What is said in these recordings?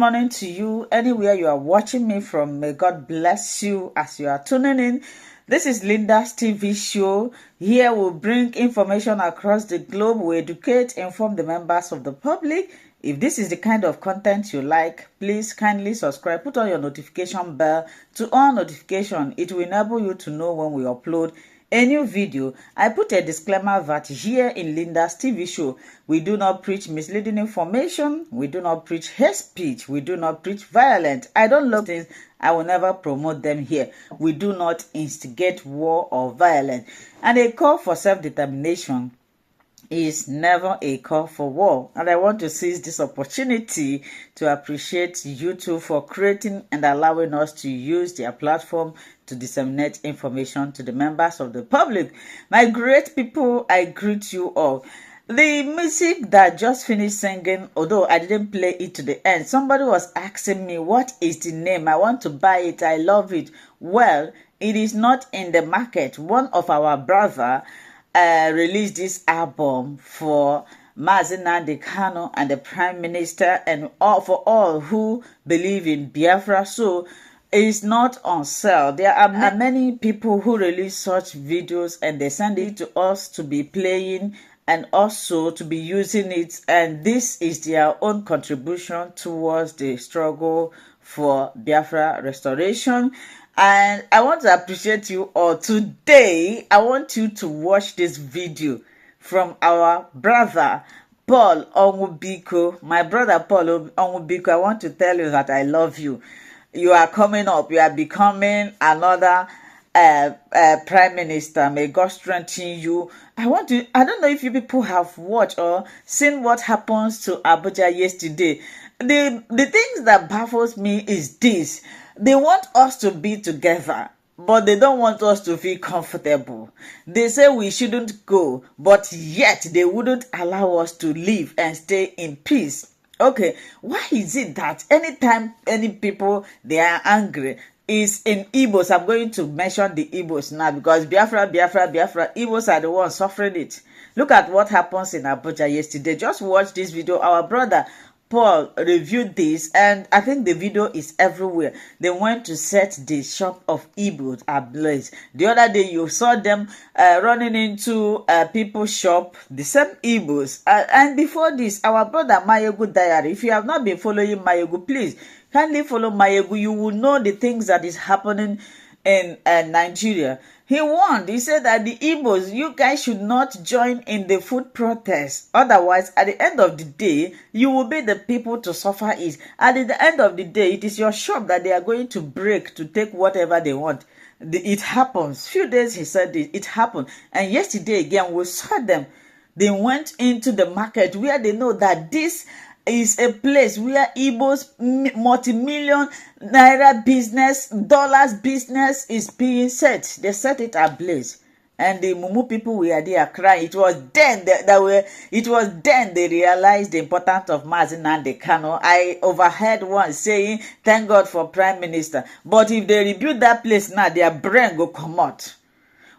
morning to you, anywhere you are watching me from. May God bless you as you are tuning in. This is Linda's TV show. Here we'll bring information across the globe. We educate, inform the members of the public. If this is the kind of content you like, please kindly subscribe. Put on your notification bell to on notification. It will enable you to know when we upload a new video. I put a disclaimer that here in Linda's TV show, we do not preach misleading information. We do not preach hate speech. We do not preach violence. I don't love things. I will never promote them here. We do not instigate war or violence. And a call for self-determination is never a call for war. And I want to seize this opportunity to appreciate you two for creating and allowing us to use their platform to disseminate information to the members of the public. My great people, I greet you all. The music that just finished singing, although I didn't play it to the end, somebody was asking me, what is the name? I want to buy it. I love it. Well, it is not in the market. One of our brother released this album for Mazi Nnamdi Kanu and the Prime Minister and for all who believe in Biafra. So it's not on sale. There are many people who release such videos and they send it to us to be playing and also to be using it, and this is their own contribution towards the struggle for Biafra restoration. And I want to appreciate you all. Today, I want you to watch this video from our brother, Paul Onwubiko. My brother, Paul Onwubiko, I want to tell you that I love you. You are coming up. You are becoming another Prime Minister. May God strengthen you. I don't know if you people have watched or seen what happens to Abuja yesterday. The things that baffles me is this. They want us to be together, but they don't want us to feel comfortable. They say we shouldn't go, but yet they wouldn't allow us to live and stay in peace. Okay, why is it that anytime any people, they are angry, is in Igbos? I'm going to mention the Igbos now because Biafra, Igbos are the ones suffering it. Look at what happens in Abuja yesterday. Just watch this video. Our brother Paul reviewed this, and I think the video is everywhere. They went to set the shop of Igbos ablaze. The other day, you saw them running into people's shop, the same Igbos. And before this, our brother Mayegu Diary. If you have not been following Mayegu, please kindly follow Mayegu. You will know the things that is happening in Nigeria. He warned. He said that the Igbos, you guys should not join in the food protest. Otherwise, at the end of the day, you will be the people to suffer it. And at the end of the day, it is your shop that they are going to break to take whatever they want. It happens. Few days he said it happened. And yesterday again, we saw them. They went into the market where they know that this is a place where Igbo's multi-million naira business, dollars business is being set. They set it ablaze. And the Mumu people were there crying. It was then they realized the importance of Mazi Nnamdi Kanu. I overheard one saying, thank God for Prime Minister. But if they rebuild that place now, their brain go come out.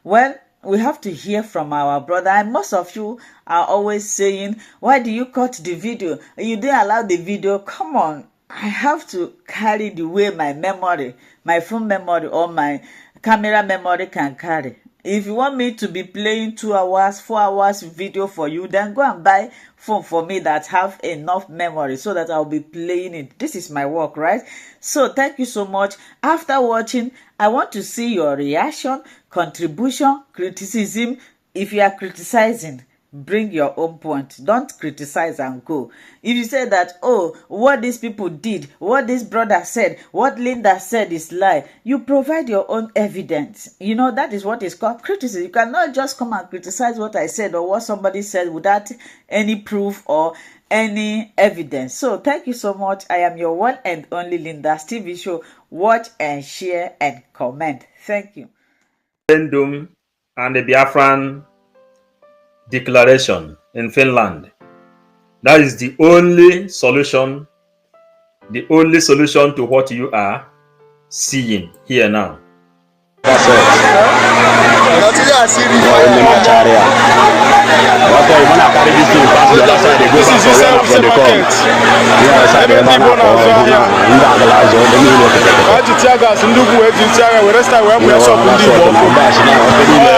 Well, we have to hear from our brother, and most of you are always saying, why do you cut the video? You didn't allow the video. Come on, I have to carry the way my memory, my phone memory or my camera memory can carry. If you want me to be playing 2 hours, 4 hours video for you, then go and buy phone for me that have enough memory so that I'll be playing it. This is my work, right? So thank you so much. After watching, I want to see your reaction, contribution, criticism. If you are criticizing, bring your own point. Don't criticize and go. If you say that, oh, what these people did, what this brother said, what Linda said is lie, you provide your own evidence. You know, that is what is called criticism. You cannot just come and criticize what I said or what somebody said without any proof or any evidence. So thank you so much. I am your one and only Linda's TV show. Watch and share and comment. Thank you. Referendum and the Biafran declaration in Finland. That is the only solution to what you are seeing here now. That's all. This is Use market. Ebe ndị Igbo na-azụ ahịa. Aji tiagas ndị ugwu wee ji tiaga were sta wee mụọ shop ndị Igbo ọkụ.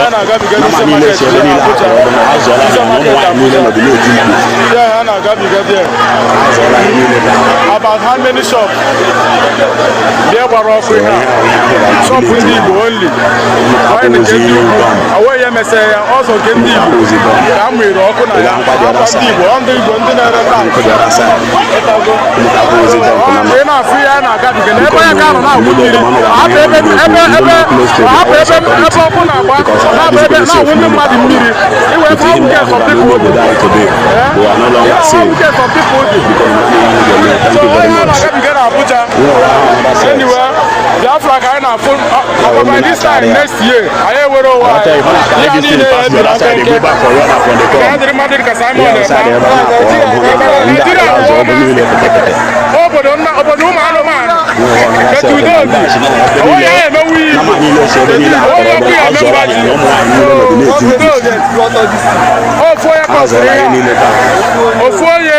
Ọ na-agabiga Use market dị n'Abuja. Use market Abuja. Yeah, a na-agabiga there. About how many shops? Bịa gbara ọkụ ihe a. Shop ndị Igbo only. Why the nke ndị ugwu? Awe ya mesịa ya ọzọ nke ndị Igbo. Ka a mụrụ ọkụ na ya. Akwa ndị Igbo, ndị Igbo ndị na-ere taa. Ị na-afụ ya na-agabiga n'ebe onye ka nọ na-agwụ mmiri. Hapụ ebe ọkụ na-agba. Na-abụ ebe na-agwụ ndị mmadụ mmiri. Iwe ebe ọkụ nke some people dị. So onye na-agabiga na Abuja. Anyway, Biafra ka anyị na-afụ by this time next year anyị ewere ụwa anyị niile ebiri aka nke ka adịrị mmadụ dịka Simon obodo ụmụ anụmanụ etu udo obi onye ya emewu iyi onye ọkụ ya eme mgbaji ofu onye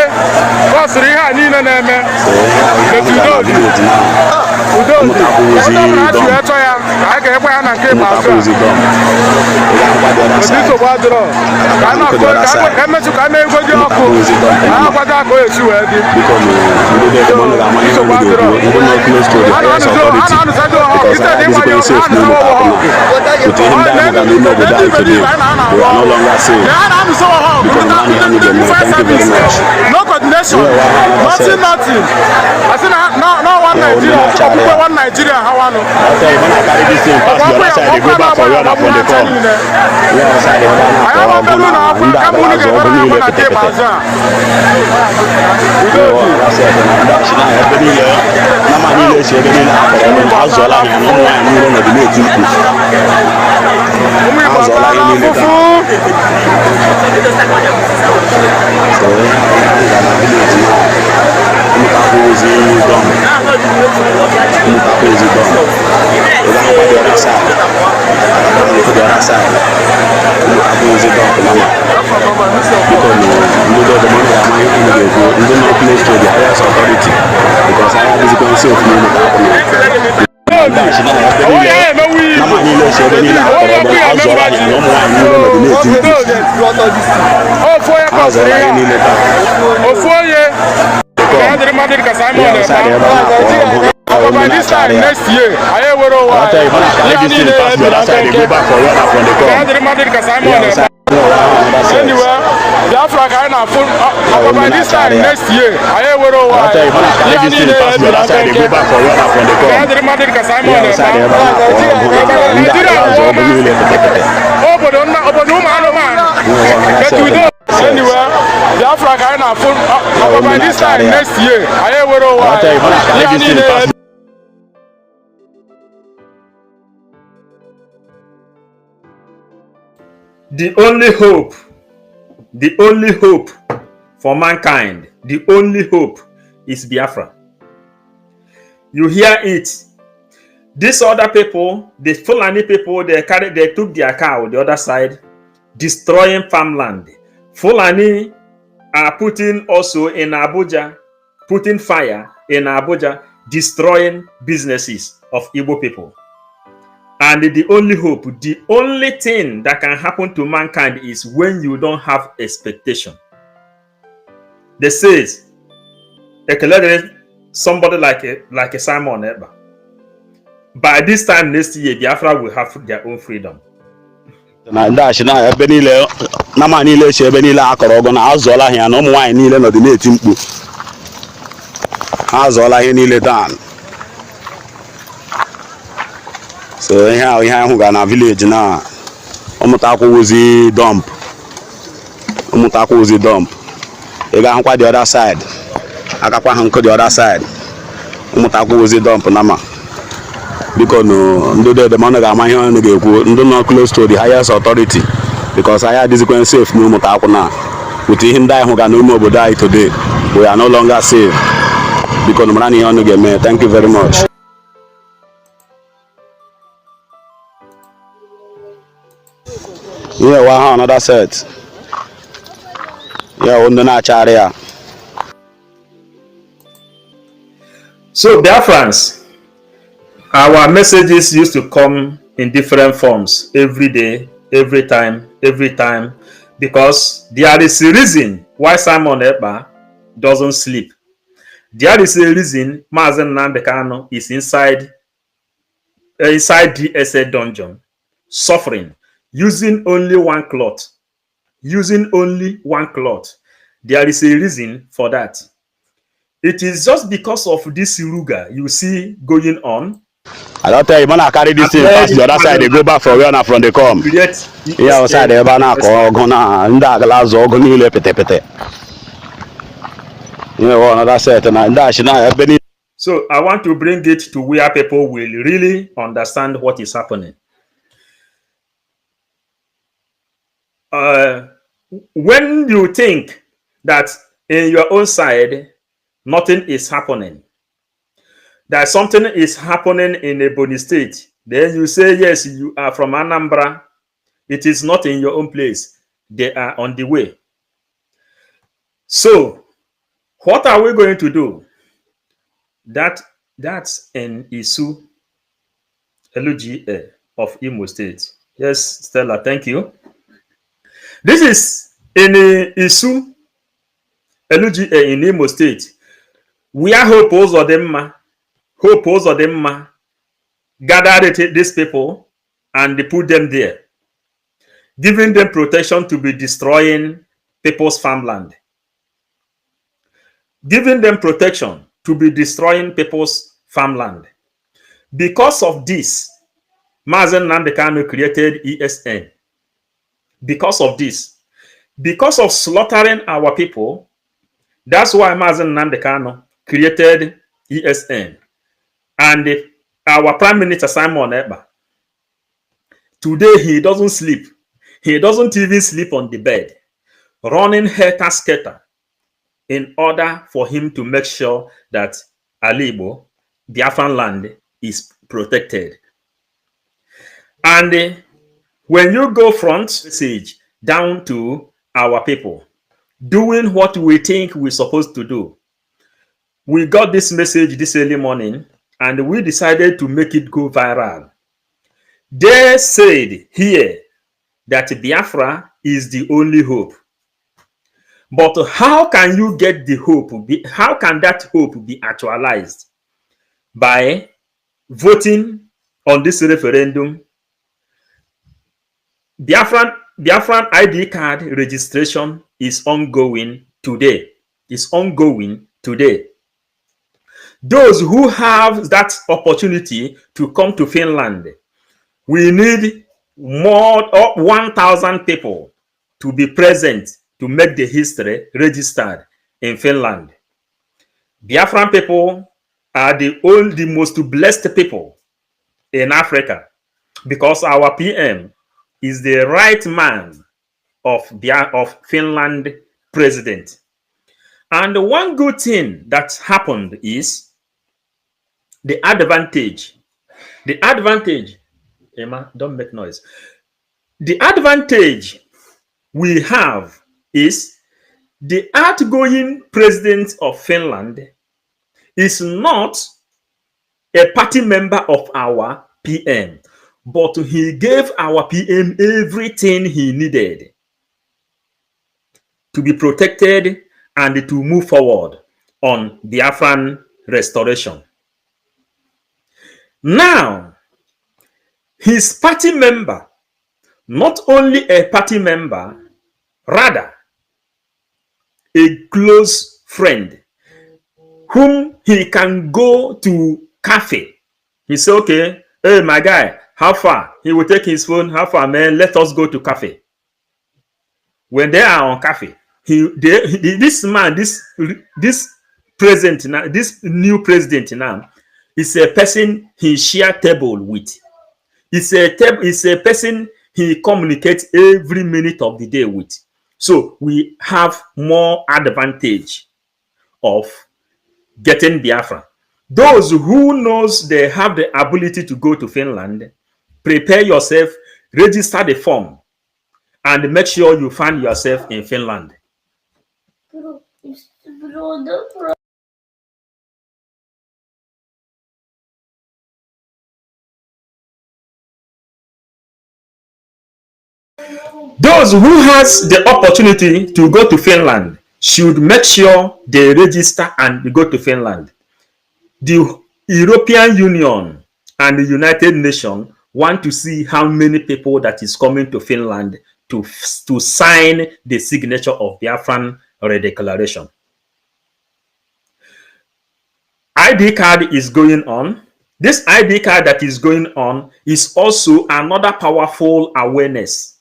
kọsịrị ihe a niile na-eme etu udo obi udo obi onye ọbụla achụ ya chọ ya anyị ga-ekwe ya na nke ikpeazụ a nsogbu adịrọ ka emetụ ka eme ego dị ọkụ a akwado aka o esi wee dị nsogbu adịrọ a na-anụzado ọhụụ ite dị ịgbanye ọkụ a na-anụzawa ọhụụ fire service, no coordination, nothing. I said no one Nigeria, one Nigeria, how I know. By this time next year, I will go by this time next year, I will go Biafra ka anyị na-afụ by this time next year anyị ewere ụwa ya niile. The only hope for mankind, the only hope is Biafra. You hear it. These other people, the Fulani people, they took their cow the other side, destroying farmland. Fulani are putting also in Abuja, putting fire in Abuja, destroying businesses of Igbo people. And the only hope, the only thing that can happen to mankind is when you don't have expectation. They say, somebody like a Simon Eba. By this time next year, Biafra will have their own freedom. Na dash na ebe niile na ma niile che ebe niile akọrọ ọgọ na azụọla ahịa na ụmụ nwaanyị niile nọ dị na-eti mkpu azụọla ihe niile dan so ihe ahụ ga na village na ụmụtakwụzi dump ị ga-ahụkwa the other side akakwa ha nke the other side ụmụtakwụzi dump na ma because ndị the man ga-ama ihe ọnụ ga-ekwu ndị nọ close to the highest authority because I dịzikwa safe n'ụmụta akwụ na with ihe ndị ahụ ga n'ime obodo anyị today we are no longer safe because mara na ihe ọnụ ga-eme. Thank you very much. Yeah, wow, another set. ya ndị na-achara ya. So Biafrans, our messages used to come in different forms every day, every time, because there is a reason why Simon Ekpa doesn't sleep. There is a reason Mazen Nambekano is inside DSA dungeon, suffering, using only one cloth. Using only one cloth. There is a reason for that. It is just because of this ruga you see going on. I don't tell you, man, I carry this thing past the other side, they go back from where na from they come. Yeah, outside the banana gonna ndagalazo ogunile pete. You know, another set and dash now. So I want to bring it to where people will really understand what is happening. When you think that in your own side nothing is happening, that something is happening in Ebonyi State, then you say, yes, you are from Anambra. It is not in your own place. They are on the way. So, what are we going to do? That's in Isu, LGA of Imo State. Yes, Stella, thank you. This is in Isu, LGA in Imo State. We are Hope Ozodemma gathered these people and they put them there, giving them protection to be destroying people's farmland. Giving them protection to be destroying people's farmland. Because of this, Mazen Nandekano created ESN. Because of this, because of slaughtering our people, that's why Mazen Nandekano created ESN. And our Prime Minister Simon Ekpa, today he doesn't sleep. He doesn't even sleep on the bed, running helter-skelter in order for him to make sure that Alibo, Biafran land, is protected. And when you go front message down to our people, doing what we think we're supposed to do, we got this message this early morning and we decided to make it go viral. They said here that Biafra is the only hope. But how can you get the hope? How can that hope be actualized? By voting on this referendum. Biafran ID card registration is ongoing today. It's ongoing today. Those who have that opportunity to come to Finland, we need more 1,000 people to be present to make the history registered in Finland. Biafran people are the most blessed people in Africa because our PM is the right man of Finland president. And one good thing that happened is the advantage. The advantage, Emma, don't make noise. The advantage we have is the outgoing president of Finland is not a party member of our PM, but he gave our PM everything he needed to be protected and to move forward on Biafran restoration. Now, his party member, not only a party member, rather a close friend, whom he can go to cafe. He say, okay, hey, my guy, how far? He will take his phone, how far, man? Let us go to cafe. When they are on cafe, this president now, this new president now, is a person he share table with. It's a person he communicates every minute of the day with. So we have more advantage of getting Biafra. Those who knows they have the ability to go to Finland, prepare yourself, register the form, and make sure you find yourself in Finland. Those who has the opportunity to go to Finland should make sure they register and go to Finland. The European Union and the United Nations want to see how many people that is coming to Finland to sign the signature of Biafran Redeclaration. ID card is going on. This ID card that is going on is also another powerful awareness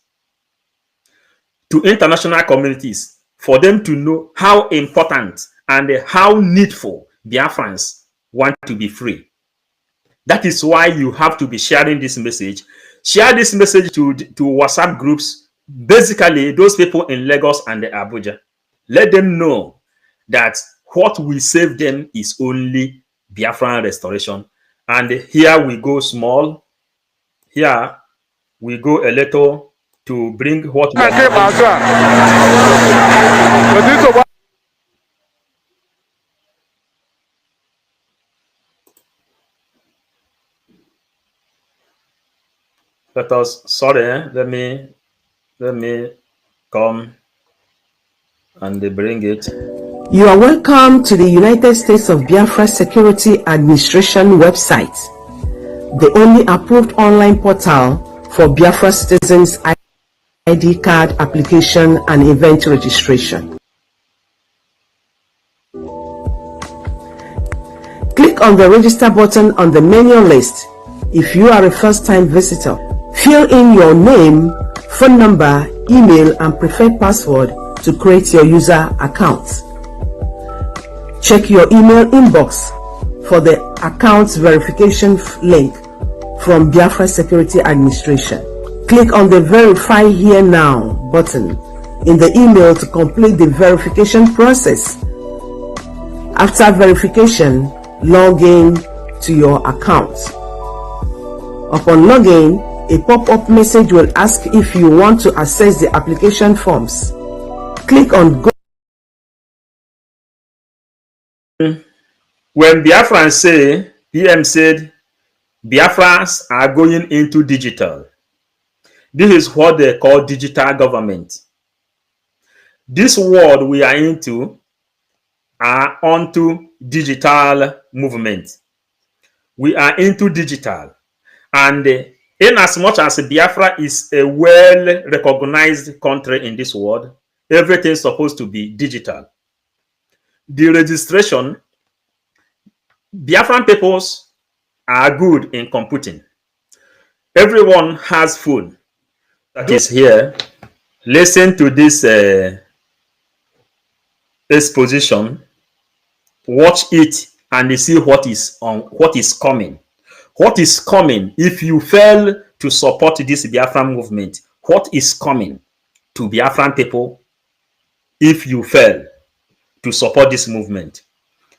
to international communities for them to know how important and how needful Biafrans want to be free. That is why you have to be sharing this message. Share this message to WhatsApp groups, basically those people in Lagos and Abuja. Let them know that what will save them is only Biafran restoration. And here we go small. Here we go a little to bring what we let us let me come and bring it. You are welcome to the United States of Biafra Security Administration website, the only approved online portal for Biafra citizens' ID card application and event registration. Click on the register button on the menu list if you are a first-time visitor. Fill in your name, phone number, email, and preferred password to create your user account. Check your email inbox for the account verification link from Biafra Security Administration. Click on the Verify Here Now button in the email to complete the verification process. After verification, log in to your account. Upon login, a pop-up message will ask if you want to access the application forms. Click on Go. When Biafrans say, PM said, Biafrans are going into digital. This is what they call digital government. This world we are into are onto digital movement. We are into digital. And in as much as Biafra is a well-recognized country in this world, everything is supposed to be digital. The registration, Biafran peoples are good in computing. Everyone has phone that is here. Listen to this exposition, watch it, and see what is coming. What is coming if you fail to support this Biafran movement? What is coming to Biafran people if you fail to support this movement?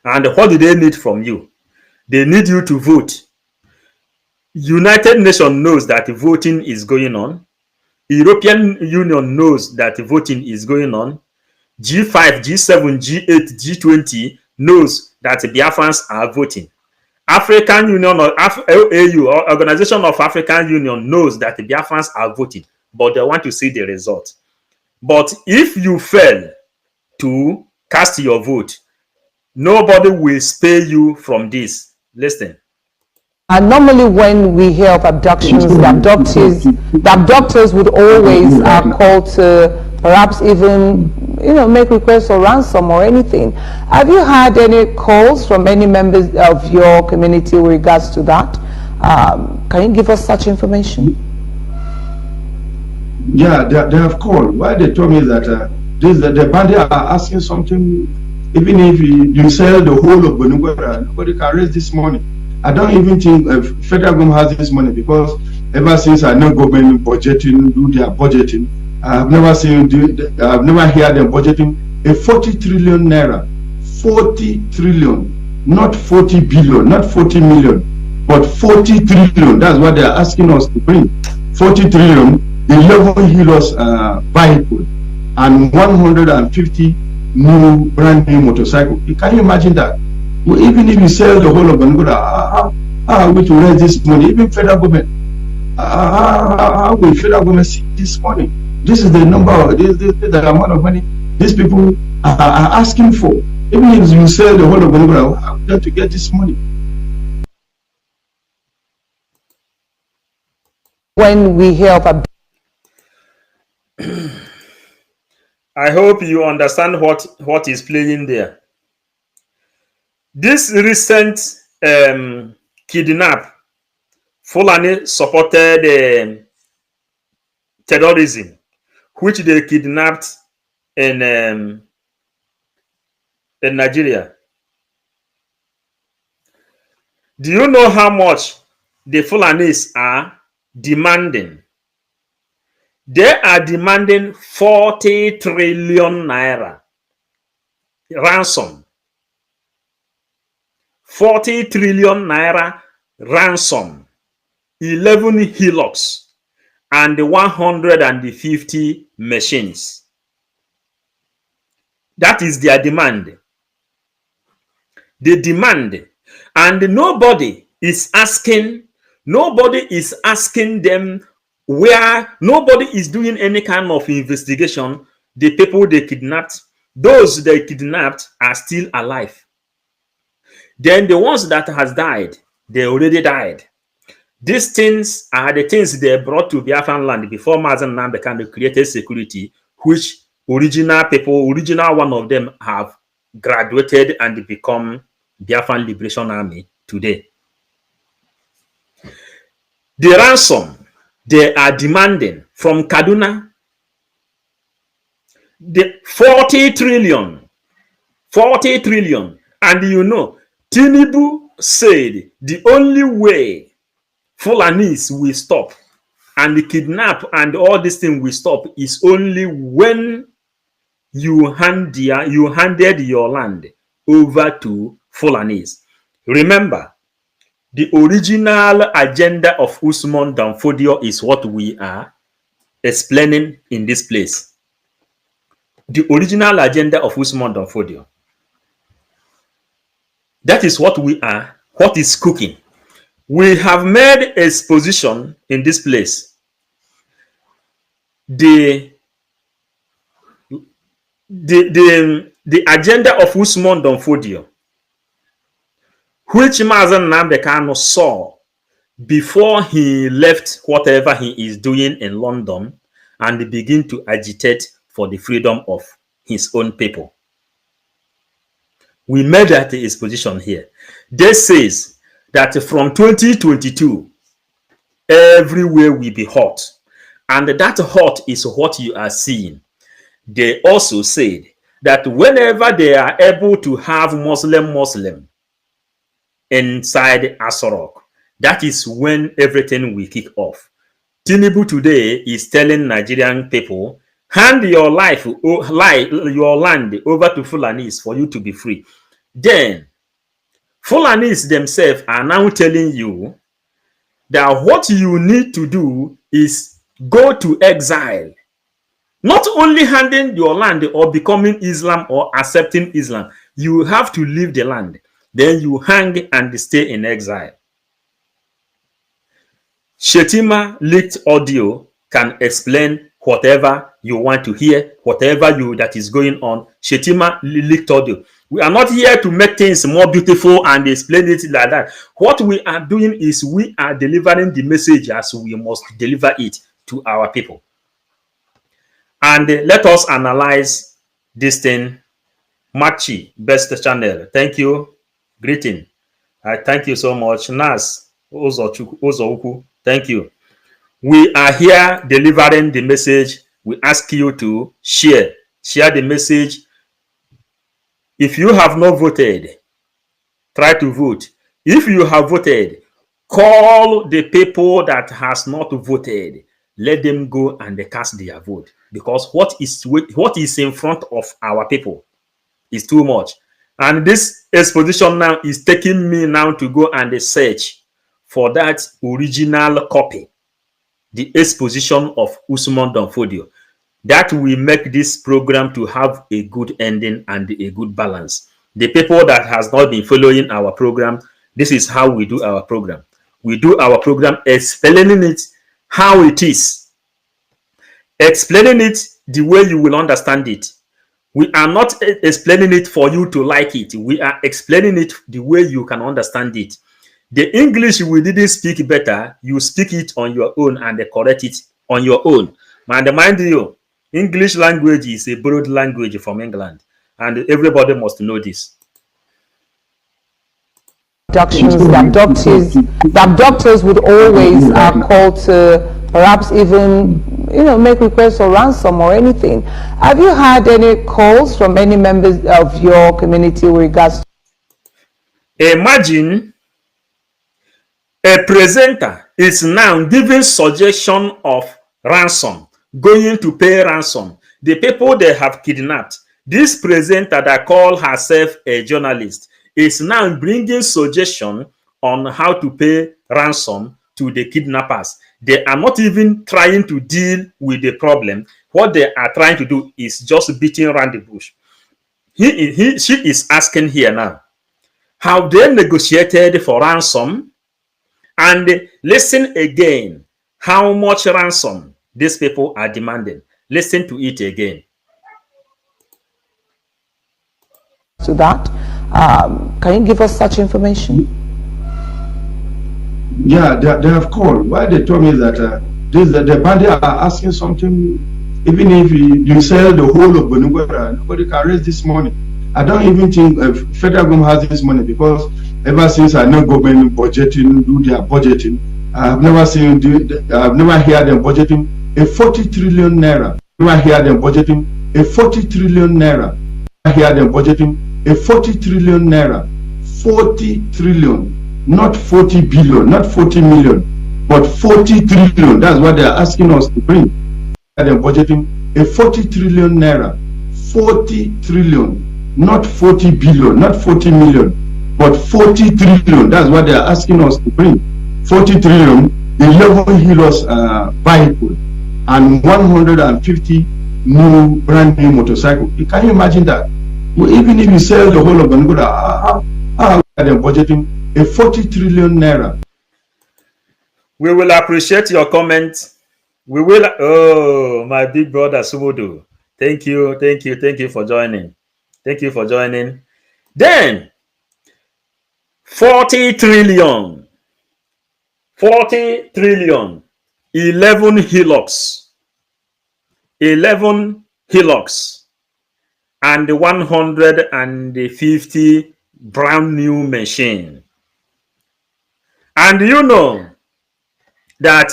And what do they need from you? They need you to vote. United Nations knows that voting is going on. European Union knows that voting is going on. G5, G7, G8, G20 knows that Biafrans are voting. African Union or AU, or Organization of African Union, knows that the Biafrans are voting, but they want to see the result. But if you fail to cast your vote, nobody will spare you from this. Listen. Normally when we hear of abductions, the abductors would always call to perhaps even make requests for ransom or anything. Have you had any calls from any members of your community with regards to that? Can you give us such information? Yeah, they have called. Why they told me that the bandits are asking something. Even if you sell the whole of Bonugwara, nobody can raise this money. I don't even think federal government has this money, because ever since I know government budgeting, do their budgeting, I've never heard them budgeting a 40 trillion naira, 40 trillion, not 40 billion, not 40 million, but 40 trillion. That's what they're asking us to bring. 40 trillion, 11 Helios vehicle, and 150 brand new motorcycle. Can you imagine that? Well, even if you sell the whole of Bangoda, how are we to raise this money? Even federal government, how will federal government see this money? This is the number, this the amount of money these people are asking for. Even if you sell the whole of Bangoda, how are we going to get this money? When we help I hope you understand what is playing there. This recent kidnap, Fulani supported terrorism, which they kidnapped in Nigeria. Do you know how much the Fulanis are demanding? They are demanding 40 trillion naira ransom. 40 trillion naira ransom, 11 hillocks, and 150 machines. That is their demand. They demand, and nobody is asking them where, nobody is doing any kind of investigation. The people they kidnapped, those they kidnapped are still alive. Then the ones that has died, they already died. These things are the things they brought to Biafran land before Mazen Nnamdi created security, which original one of them have graduated and become Biafran Liberation Army today. The ransom they are demanding from Kaduna, the 40 trillion. And you know, Tinubu said the only way Fulanis will stop and the kidnap and all this thing will stop is only when you handed your land over to Fulanis. Remember, the original agenda of Usman Danfodio is what we are explaining in this place. The original agenda of Usman Danfodio. That is what is cooking. We have made a exposition in this place. The agenda of Usman Danfodio, which Mazen Nnamdi Kanu saw before he left whatever he is doing in London and begin to agitate for the freedom of his own people. We made that exposition here. This says that from 2022, everywhere will be hot. And that hot is what you are seeing. They also said that whenever they are able to have Muslim inside Asorok, that is when everything will kick off. Tinubu today is telling Nigerian people, hand your land over to Fulanis for you to be free. Then, Fulanis themselves are now telling you that what you need to do is go to exile. Not only handing your land or becoming Islam or accepting Islam, you have to leave the land. Then you hang and stay in exile. Shetima leaked audio can explain whatever you want to hear, whatever that is going on. Shetima leaked audio. We are not here to make things more beautiful and explain it like that. What we are doing is we are delivering the message as we must deliver it to our people. And let us analyze this thing. Machi, best channel. Thank you. Greeting. I thank you so much. Nas, Ozoku, thank you. We are here delivering the message. We ask you to share the message. If you have not voted, try to vote. If you have voted, call the people that has not voted. Let them go and cast their vote. Because what is in front of our people is too much. And this exposition now is taking me now to go and search for that original copy. The exposition of Usman Danfodio. that will make this program to have a good ending and a good balance. The people that has not been following our program, this is how we do our program. We do our program explaining it how it is, explaining it the way you will understand it. We are not explaining it for you to like it. We are explaining it the way you can understand it. The English we didn't speak better, you speak it on your own and correct it on your own. And mind you, English language is a borrowed language from England, and everybody must know this. The abductors would always call to perhaps even make requests for ransom or anything. Have you had any calls from any members of your community with regards to? Imagine a presenter is now giving suggestion of ransom, going to pay ransom. The people they have kidnapped. This presenter that call herself a journalist is now bringing suggestion on how to pay ransom to the kidnappers. They are not even trying to deal with the problem. What they are trying to do is just beating around the bush. She is asking here now, have they negotiated for ransom? And listen again, how much ransom these people are demanding. Listen to it again. To that, can you give us such information? Yeah, they have called. Why they told me that the bandit are asking something. Even if you sell the whole of Bonugwara, nobody can raise this money. I don't even think federal government has this money, because ever since I know government budgeting, do their budgeting, I have never seen, I've never heard them budgeting a 40 trillion naira. Never hear them budgeting a 40 trillion naira. I hear them budgeting a 40 trillion naira. 40 trillion, not 40 billion, not 40 million, but 40 trillion. That's what they are asking us to bring. They're budgeting a 40 trillion naira. 40 trillion, not 40 billion, not 40 million, but 40 trillion. That's what they are asking us to bring. 40 trillion, 11 Helios vehicle, and 150 new brand new motorcycle. Can you imagine that? Well, even if you sell the whole of Banguda, how are they budgeting a 40 trillion naira? We will appreciate your comment. We will. Oh, my big brother Sumodo. Thank you for joining. Thank you for joining. Then 40 trillion, 11 hillocks, 11 hillocks, and 150 brand new machine. And you know that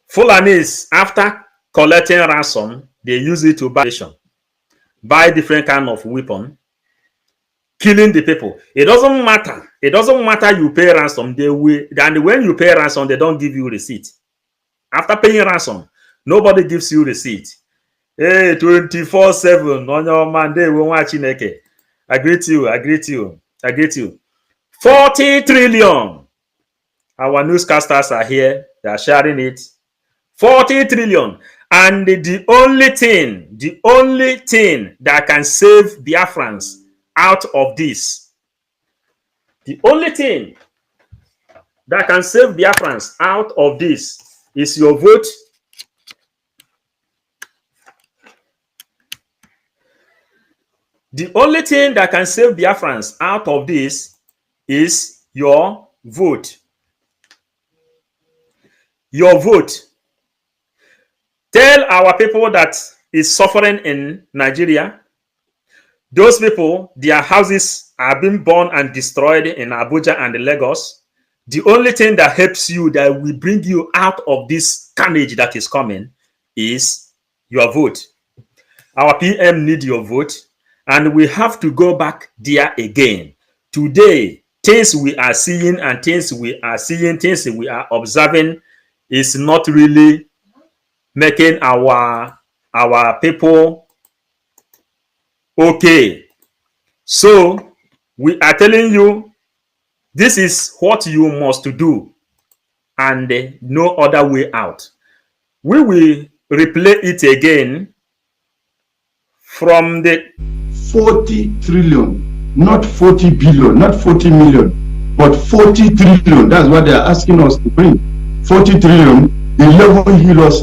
Fulanis, after collecting ransom, they use it to buy different kind of weapon, killing the people. It doesn't matter. It doesn't matter you pay ransom. And when you pay ransom, they don't give you receipt. After paying ransom, nobody gives you receipt. Hey, 24/7 on your Monday, we want Chineke. I greet you. 40 trillion. Our newscasters are here. They are sharing it. 40 trillion. And the only thing that can save Biafrans out of this, the only thing that can save Biafrans out of this is your vote. The only thing that can save Biafrans out of this is your vote. Your vote. Tell our people that is suffering in Nigeria. Those people, their houses are being burned and destroyed in Abuja and Lagos. The only thing that helps you, that will bring you out of this carnage that is coming, is your vote. Our PM need your vote, and we have to go back there again. Today, things we are seeing and things we are observing is not really making our people okay. So we are telling you, this is what you must do, and no other way out. We will replay it again from the 40 trillion, not 40 billion, not 40 million, but 40 trillion. That's what they're asking us to bring. 40 trillion, 11 Helios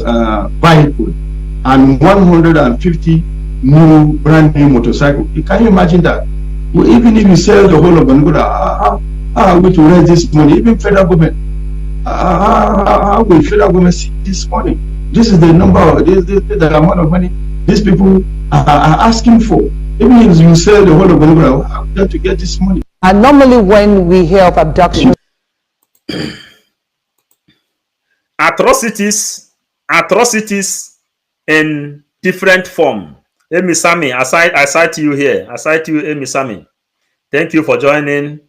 vehicles, and 150 new brand new motorcycles. Can you imagine that? Well, even if you sell the whole of Bangoda, how are we to raise this money? Even federal government, how will federal government see this money? This is the number, the amount of money these people are asking for. Even if you sell the whole of Bangoda, how are we going to get this money? And normally when we hear of abduction, atrocities in different form. Amy Sami, I cite you here. I cite you, Amy Sami. Thank you for joining.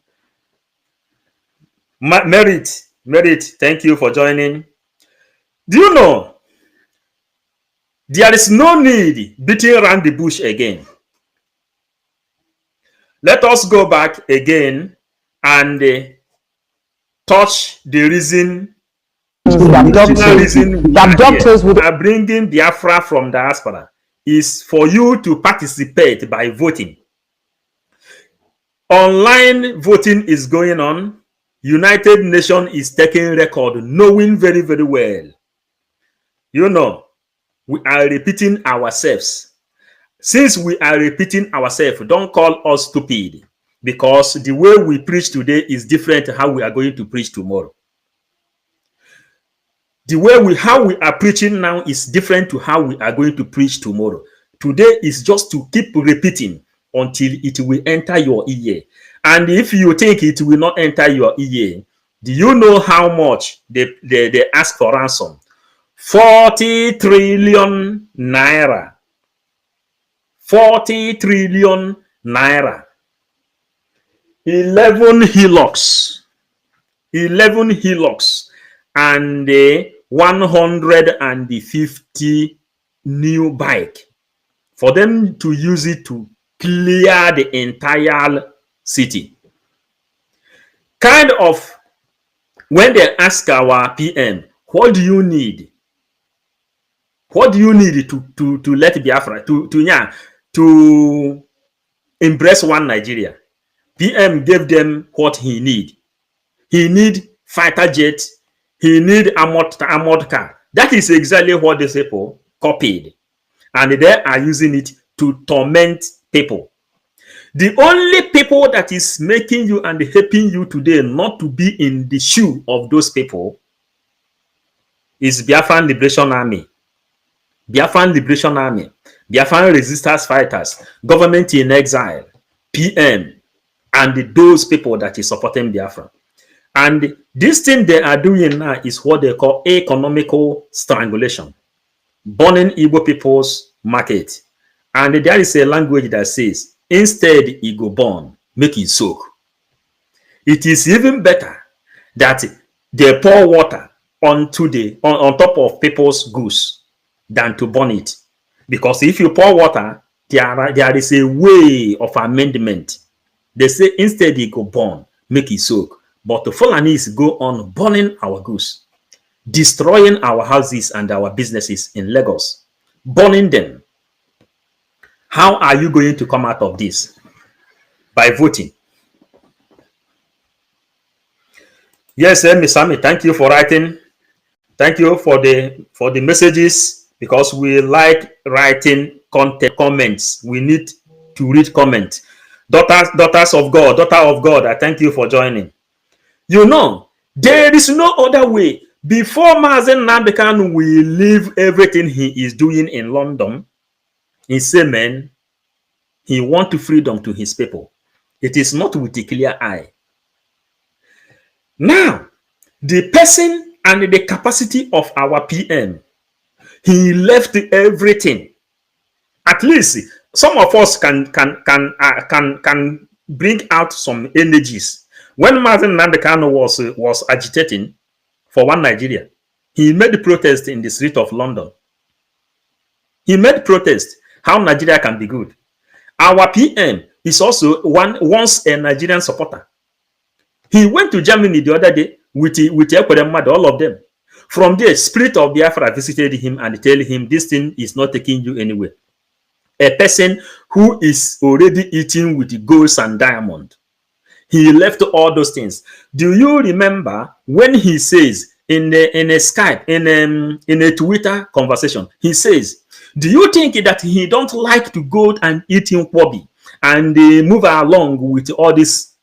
Merit, thank you for joining. Do you know there is no need beating around the bush again? Let us go back again and touch the reason. that doctors would are bringing Biafra from diaspora is for you to participate by voting. Online voting is going on. United Nations is taking record, knowing very, very well. You know, we are repeating ourselves. Since we are repeating ourselves, don't call us stupid, because the way we preach today is different how we are going to preach tomorrow. The way how we are preaching now is different to how we are going to preach tomorrow. Today is just to keep repeating until it will enter your ear. And if you think it will not enter your ear, do you know how much they ask for ransom? 40 trillion naira. 40 trillion naira. 11 hillocks. 11 hillocks. And 150 new bike for them to use it to clear the entire city. Kind of when they ask our PM, what do you need? What do you need to let Biafra to embrace one Nigeria? PM gave them what he need. He need fighter jets. He need armored car. That is exactly what these people copied. And they are using it to torment people. The only people that is making you and helping you today not to be in the shoe of those people is Biafran Liberation Army. Biafran Liberation Army. Biafran Resistance Fighters. Government in Exile. PM. And those people that is supporting Biafra. And this thing they are doing now is what they call economical strangulation. Burning Igbo people's market. And there is a language that says, instead it go burn, make it soak. It is even better that they pour water on top of people's goods than to burn it. Because if you pour water, there is a way of amendment. They say instead it go burn, make it soak. But the Fulanis go on burning our goods, destroying our houses and our businesses in Lagos, burning them. How are you going to come out of this? By voting. Yes, Miss Sammy, thank you for writing. Thank you for the messages, because we like writing comments. We need to read comments. Daughters of God, daughter of God, I thank you for joining. You know, there is no other way. Before Mazen Nnamdi Kanu will leave everything he is doing in London, he said, man, he wants freedom to his people. It is not with a clear eye. Now, the person and the capacity of our PM, he left everything. At least some of us can bring out some energies. When Mazen Nnamdi Kanu was agitating for one Nigeria, he made protest in the street of London. He made protest how Nigeria can be good. Our PM is also once a Nigerian supporter. He went to Germany the other day with all of them. From there, spirit of Biafra visited him and tell him this thing is not taking you anywhere. A person who is already eating with gold and diamond, he left all those things. Do you remember when he says in a Skype, in a Twitter conversation, he says, do you think that he don't like to go and eat in Kwabi and move along with all these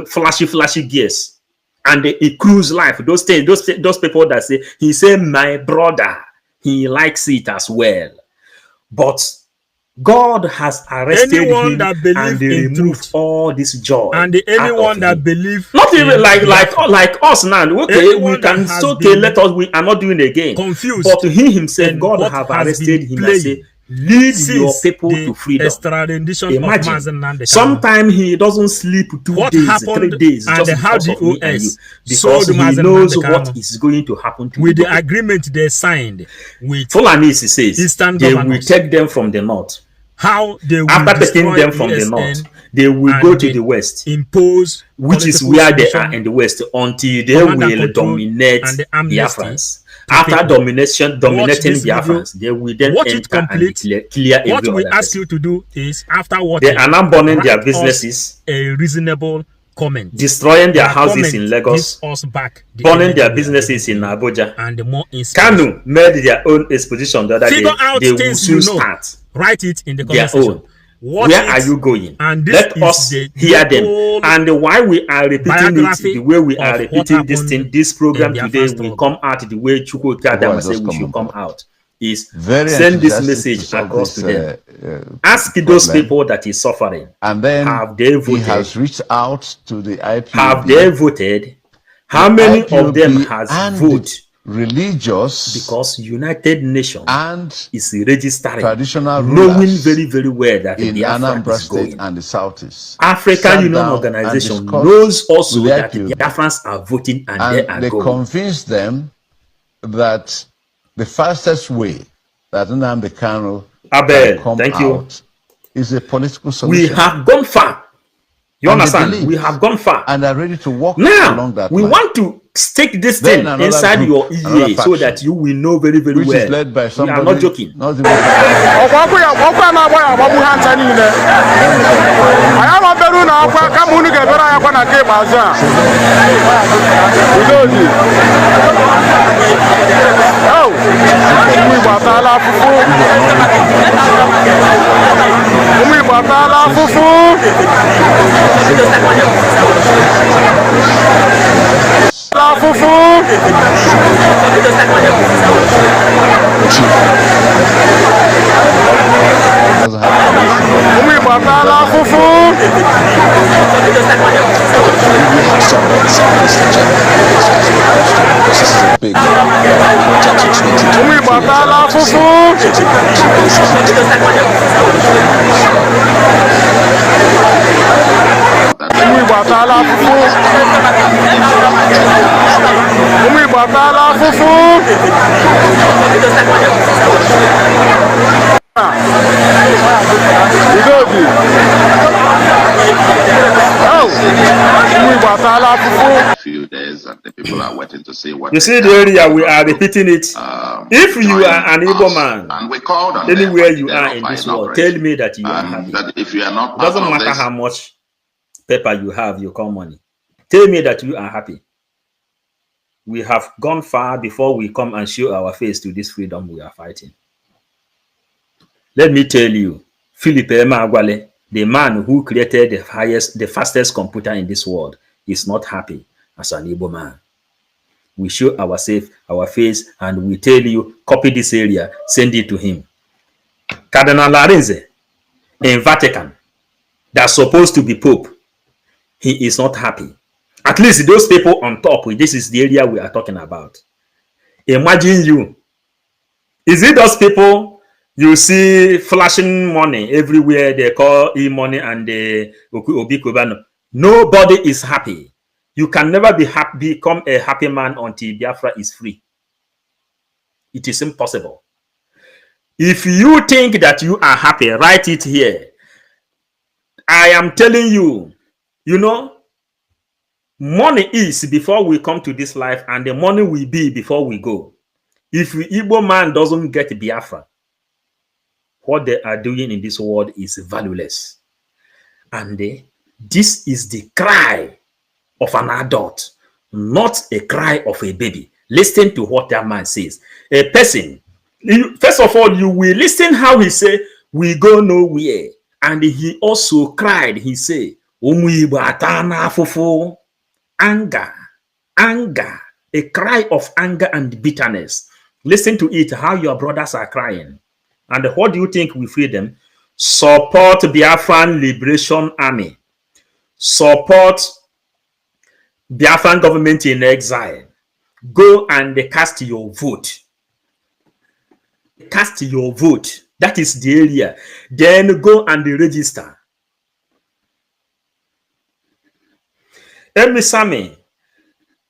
flashy gears and a cruise life? Those things, those people that say, he said, my brother, he likes it as well. But God has arrested anyone him that believe and in removed truth, all this joy. and anyone that believe not even like us now. Okay, we can still let us. We are not doing it again. Confused, but he himself, God have arrested him and say, lead your people to freedom. Imagine, sometimes he doesn't sleep 2 days, 3 days, just because of me and you, because he knows what is going to happen to with the agreement they signed with Fulanis. Says Eastern they governors. will take them from the north. How they will after taking them from the north, they will go to the west, impose, which is where they are in the west, until they will dominate Biafrans. After dominating Biafrans, they will then enter and clear every what we other ask person. you to do is, after what they are now burning their businesses, a reasonable comment, destroying their houses in Lagos, us back burning their businesses in Abuja, and more Kanu made their own exposition the other day. They will soon start. Write it in the comment section. Where are you going? And let us hear them. And why we are repeating it the way we are repeating this thing, this program today will come out the way Chukwu Kadama said we should come out. Is send this message across to them. Ask those people that is suffering. And then have they voted? He has reached out to the IPOB. Have they voted? How many of them has voted? Religious, because United Nations and is registering, traditional knowing very very well that in Biafra Anambra is going. State and the Southeast. African Union Organization knows also that the Biafrans are voting and they are going. Convinced them that the fastest way that Nnamdi Kanu can come out is a political solution. We have gone far. You understand? We have gone far and are ready to walk now along that we line. Want to stick this thing inside your ear so that you will know very very which well. Is led by we are not joking. Because few days and the people are waiting to see what you see the area we are repeating it. If you are an Igbo man, and we called on anywhere you are in this world, tell me that you are happy. That if you are not, it doesn't matter how much paper you have, you call money. Tell me that you are happy. We have gone far before we come and show our face to this freedom we are fighting. Let me tell you, Philip Emeagwali, the man who created the fastest computer in this world, is not happy as an Igbo man. We show ourselves, our face, and we tell you, copy this area, send it to him. Cardinal Larenze in Vatican, that's supposed to be Pope, he is not happy. At least those people on top, this is the area we are talking about. Imagine you. Is it those people you see flashing money everywhere? They call e-money and the Obi Kubano. Nobody is happy. You can never become a happy man until Biafra is free. It is impossible. If you think that you are happy, write it here. I am telling you, you know, Money is before we come to this life, and the money will be before we go. If the Igbo man doesn't get Biafra, what they are doing in this world is valueless. And this is the cry of an adult, not a cry of a baby. Listen to what that man says. A person, first of all, you will listen how he say, we go nowhere. And he also cried, he say, anger, a cry of anger and bitterness. Listen to it, how your brothers are crying. And what do you think will free them? Support Biafran Liberation Army. Support Biafran government in exile. Go and cast your vote. Cast your vote. That is the area. Then go and register. Emisame,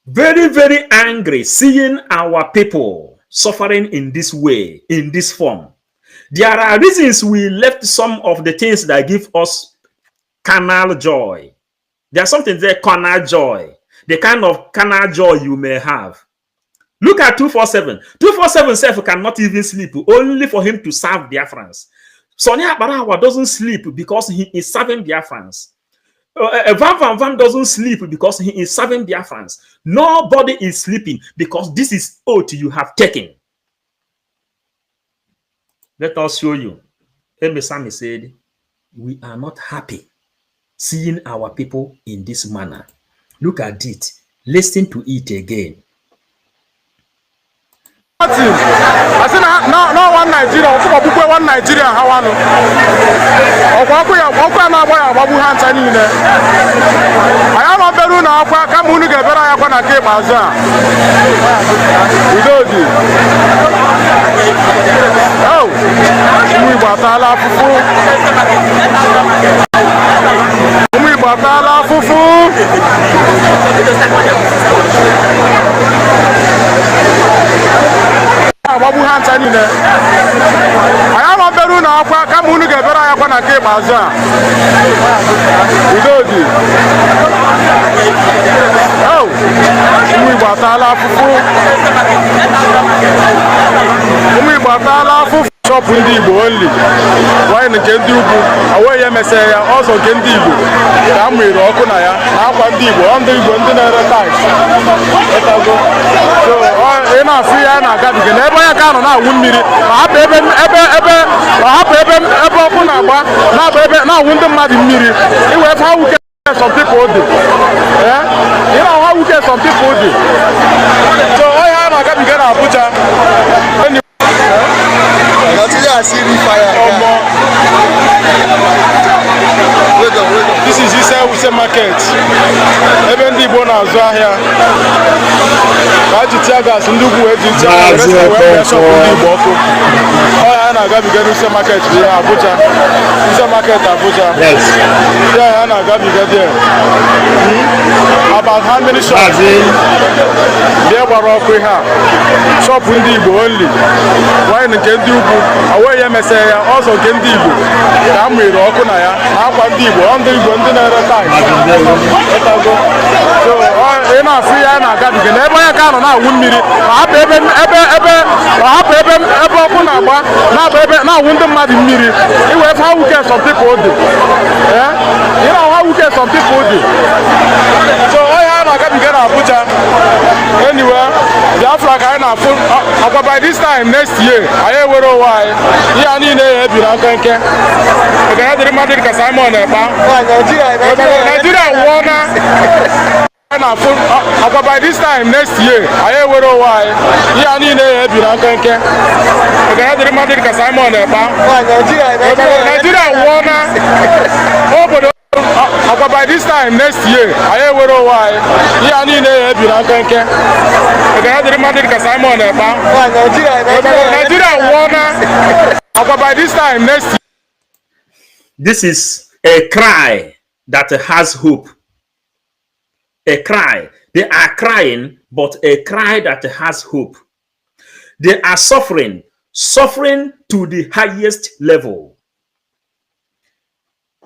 very, very angry seeing our people suffering in this way, in this form. There are reasons we left some of the things that give us carnal joy. There's something there, carnal joy. The kind of carnal joy you may have. Look at 247. 247 self cannot even sleep, only for him to serve Biafrans. Sonia Barawa doesn't sleep because he is serving Biafrans. Van doesn't sleep because he is serving Biafrans. Nobody is sleeping because this is oath you have taken. Let us show you. Emisami said, we are not happy seeing our people in this manner. Look at it. Listen to it again. I said, no one Nigeria, one Nigeria, how I know. I am a Beruna, come on, get better. I want to keep us. Oh, we batala fufu. We batala fufu. Babu Hansani. I am a Beruna, come on, get better. I want to keep us. Oh, we batala fufu. We batala fufu. Shop in the only. Why in the Kendubu? Away MSA, also Kendibu. I'm with Okunaya. I'm on the one day going to the ties. So, in our free and I got to get never a gun on our 1 minute. I have now win the mad minute. You have how we get some people do. Yeah? You know how we get some people do. So, I got to get our butcher. This is Isa Wuse market. Even the bonus are here. Tiagas and Dubu I got to get Isa market. Abuja. Isa market Abuja. Yes. Yeah, I got to get there. About how many shops? There were all we have. Shop in the only. Why in the Kendubu? Away MSA, also Kendibu. I'm with Okunaya. I'm on the one day going to the time. So, in our free and I got to get never a gun on our 1 minute. I now win the mad minute. You have how we get some people do. Yeah? You know how we get some people do. So, I got to get our butcher. Anyway, Biafra kind of full. By this time next year, I will know why. Yeah, I need a Biafra. I got the Madrid Casamon. Nigeria wanna. By this time next year, I will know why. Yeah, I need a Biafra. I got the Madrid Casamon. Nigeria wanna. By this time next year, I will know why. Yeah, I need a Biafra. I got the Madrid Casamon. Nigeria wanna. By this time next year. This is a cry that has hope. A cry. They are crying, but a cry that has hope. They are suffering to the highest level.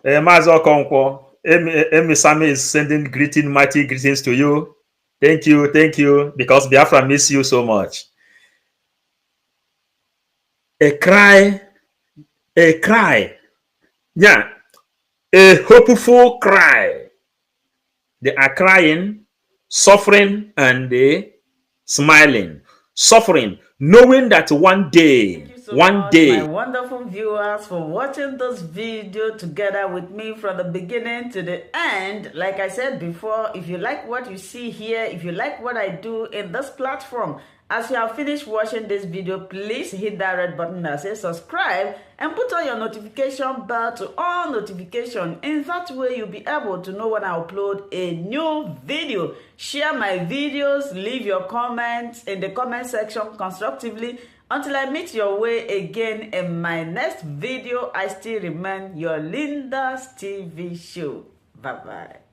Mazo Konkwo, Emi Sami is sending mighty greetings to you. Thank you, because Biafra miss you so much. A cry, yeah, a hopeful cry. They are crying, suffering, and they smiling. Suffering, knowing that one day, my wonderful viewers, for watching this video together with me from the beginning to the end. Like I said before, if you like what you see here, if you like what I do in this platform, as you have finished watching this video, please hit that red button that says subscribe and put on your notification bell to all notification. In that way, you'll be able to know when I upload a new video. Share my videos, leave your comments in the comment section constructively. Until I meet your way again in my next video, I still remain your Linda's TV show. Bye-bye.